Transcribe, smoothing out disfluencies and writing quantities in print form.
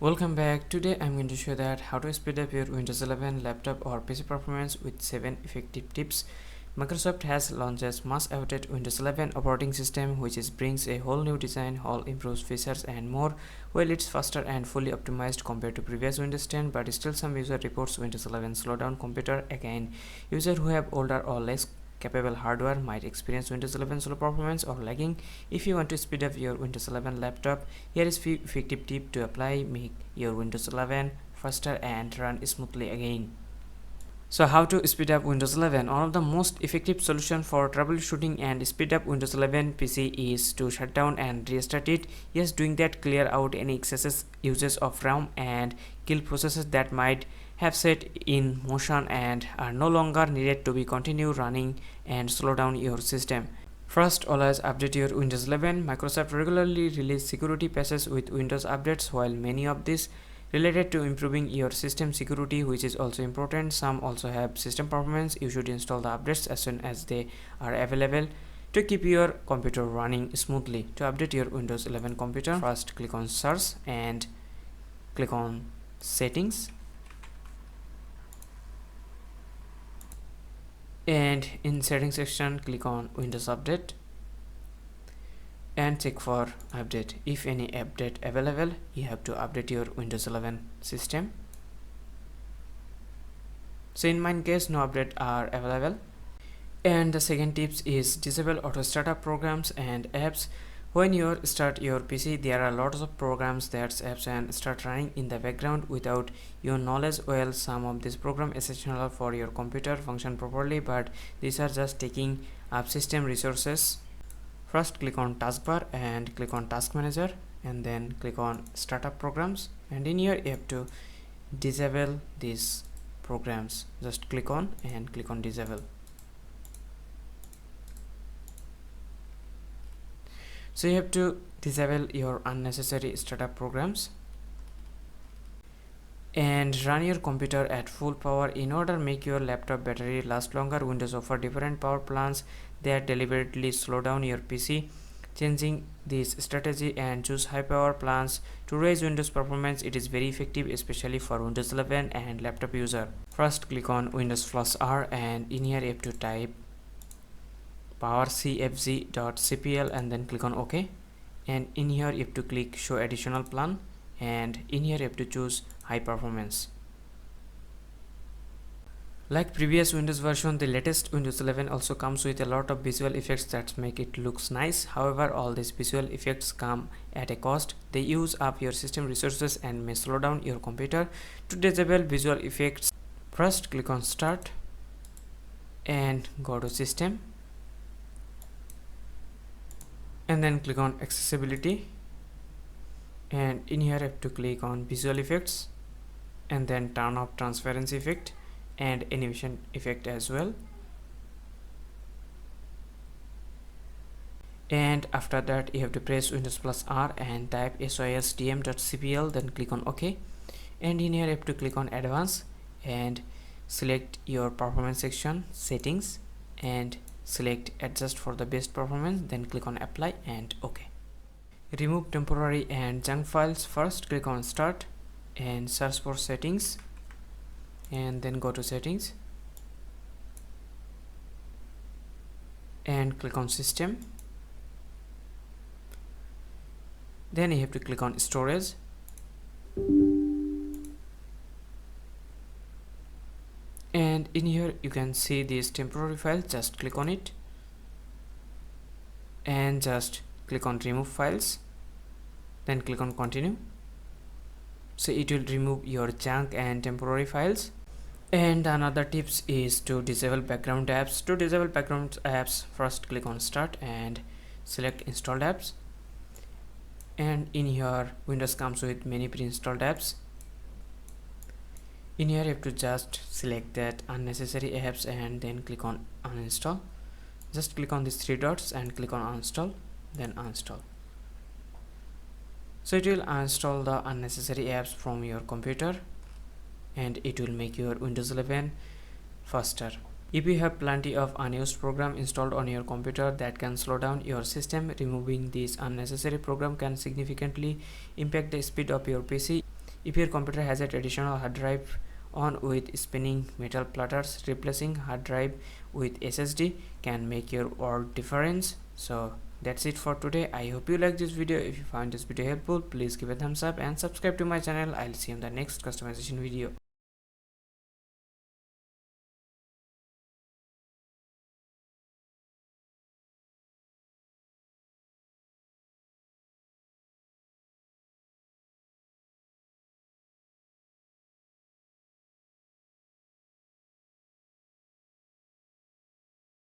Welcome back. Today I'm going to show that how to speed up your Windows 11 laptop or PC performance with 7 effective tips. Microsoft has launched much awaited Windows 11 operating system, which brings a whole new design, all improves features and more. Well, it's faster and fully optimized compared to previous Windows 10, but still some user reports Windows 11 slow down computer. Again, users who have older or less capable hardware might experience Windows 11 slow performance or lagging. If you want to speed up your Windows 11 laptop, here is few effective tip to apply, make your Windows 11 faster and run smoothly again. So how to speed up Windows 11? One of the most effective solution for troubleshooting and speed up Windows 11 PC is to shut down and restart it. Yes, doing that clear out any excessive uses of RAM and kill processes that might have set in motion and are no longer needed to be continue running and slow down your system. First, always update your Windows 11. Microsoft regularly release security patches with Windows updates. While many of these related to improving your system security, which is also important, some also have system performance. You should install the updates as soon as they are available to keep your computer running smoothly. To update your Windows 11 computer, first click on search and click on settings, and in settings section click on Windows Update and check for update. If any update available, you have to update your Windows 11 system. So in my case, no update are available. And the second tips is disable auto startup programs and apps. When you start your PC, there are lots of programs that apps and start running in the background without your knowledge. Well, some of these programs essential for your computer function properly, but these are just taking up system resources. First click on taskbar and click on task manager and then click on startup programs, and in here you have to disable these programs. Just click on and click on disable. So you have to disable your unnecessary startup programs and run your computer at full power in order to make your laptop battery last longer. Windows offer different power plans that deliberately slow down your PC. Changing this strategy and choose high power plans to raise Windows performance, it is very effective, especially for Windows 11 and laptop user. First click on Windows plus R and in here you have to type powercfg.cpl and then click on OK, and in here you have to click show additional plan and in here you have to choose high performance. Like previous Windows version, the latest Windows 11 also comes with a lot of visual effects that make it looks nice. However, all these visual effects come at a cost. They use up your system resources and may slow down your computer. To disable visual effects, first click on start and go to system and then click on accessibility, and in here I have to click on visual effects and then turn off transparency effect and animation effect as well. And after that you have to press Windows plus R and type sysdm.cpl, then click on OK, and in here you have to click on advanced and select your performance section settings and select adjust for the best performance, then click on apply and OK. Remove temporary and junk files. First click on start and search for settings and then go to settings and click on system, then you have to click on storage and in here you can see this temporary file. Just click on it and just click on remove files, then click on continue. So it will remove your junk and temporary files. And another tips is to disable background apps. To disable background apps, first click on start and select installed apps, and in here Windows comes with many pre-installed apps. In here you have to just select that unnecessary apps and then click on uninstall. Just click on these three dots and click on uninstall, then uninstall. So it will uninstall the unnecessary apps from your computer and it will make your Windows 11 faster. If you have plenty of unused program installed on your computer that can slow down your system, removing these unnecessary program can significantly impact the speed of your PC. If your computer has a traditional hard drive on with spinning metal platters, replacing hard drive with SSD can make your world difference. So that's it for today. I hope you like this video. If you found this video helpful, please give a thumbs up and subscribe to my channel. I'll see you in the next customization video.